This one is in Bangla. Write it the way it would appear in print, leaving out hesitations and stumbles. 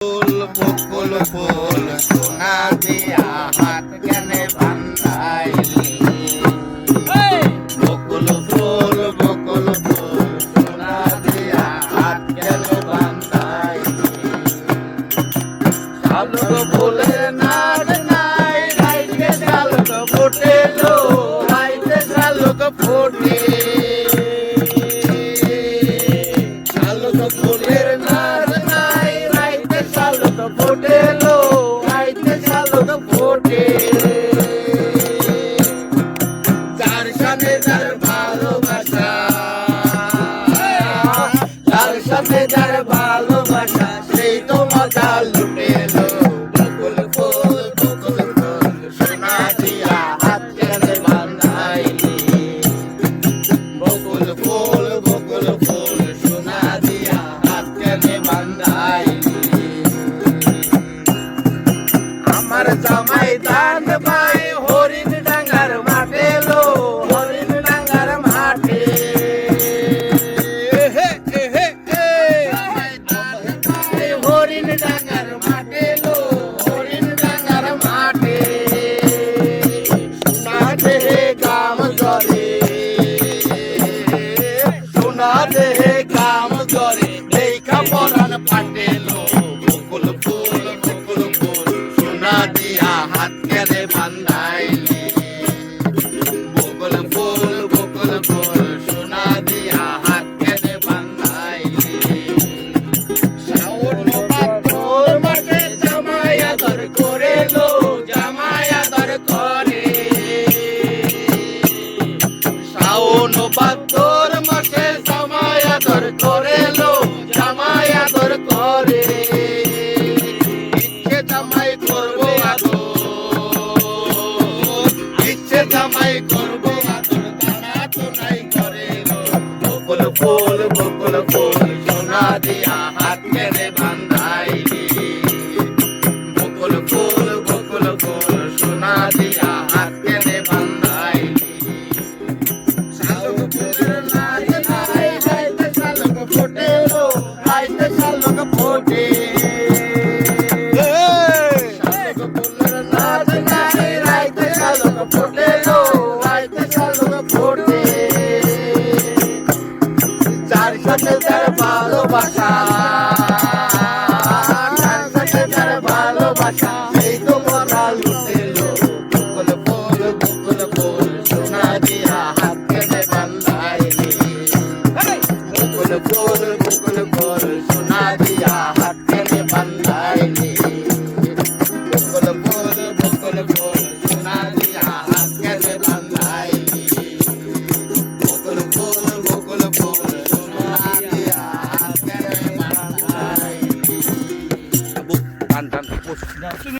ফুল বকুল ফুল সোনা দিয়া হাত কেনে বান্ধাইলি বকুল ফুল সোনা দিয়া হাত কেনে বান্ধাইলি শালুক ফুলের নাচ নাই রাইতে শালুক ফুটেলো রাইতে শালুক ফুটে শালুক ফুলের নাচ নাই রাইতে শালুক ফুটেলো রাইতে শালুক ফুটে যার সাথে যার ভালোবাসা যার সাথে যার ভালোবাসা সেই তো মজা লুটেলো বকুল ফুল সোনা দিয়া হাত কেনে বান্ধাইলি বকুল ফুল সোনা দিয়া হাত কেনে বান্ধাইলি আমার জামাই দান ভাই হরিণ ডাঙ্গার মাঠে লো হরিণ ডাঙ্গার মাঠে হরিণ ডাঙ্গার মাঠে লো হরিণ ডাঙ্গার মাঠে সোনা দেহে কাম করে সোনা দেহে কাম করে দেখা পরান ফাটে লো বকুল ফুল সোনা দিয়া হাত কেনে বান্ধাইলি বকুল ফুল সোনা দিয়া হাত কেনে বান্ধাইলি শাওন পাথর মাঠে জামাই আদর করে লো জামাই আদর করে শাওন পাথর মাঠে জামাই আদর করে লো জামাই আদর করে ইচ্ছে জামাই করবো আদর ইচ্ছে জামাই করবো আদর তারা তো নাই করে লো বকুল ফুল সোনা দিয়া হাত কেনে বান্ধাইলি বকুল ফুল সোনা দিয়া হাত কেনে বান্ধাইলি শালুক ফুলের নাচ নাই রাইতে শালুক ফোটে লো রাইতে শালুক ফোটে শালুক ফুলের নাচ নাই রাইতে শালুক ফোটে লো রাইতে শালুক ফোটে যার সাথে যার ভালোবাসা যার সাথে যার ভালোবাসা সেই তো মজা লুটেলো বকুল ফুল সোনা দিয়া হাত কেনে বান্ধাইলি বকুল ফুল সোনা দিয়া হাত কেনে বান্ধাইলি বকুল ফুল সোনা দিয়া হাত কেনে বান্ধাইলি বকুল ফুল সোনা দিয়া হাত কেনে বান্ধাইলি টান টান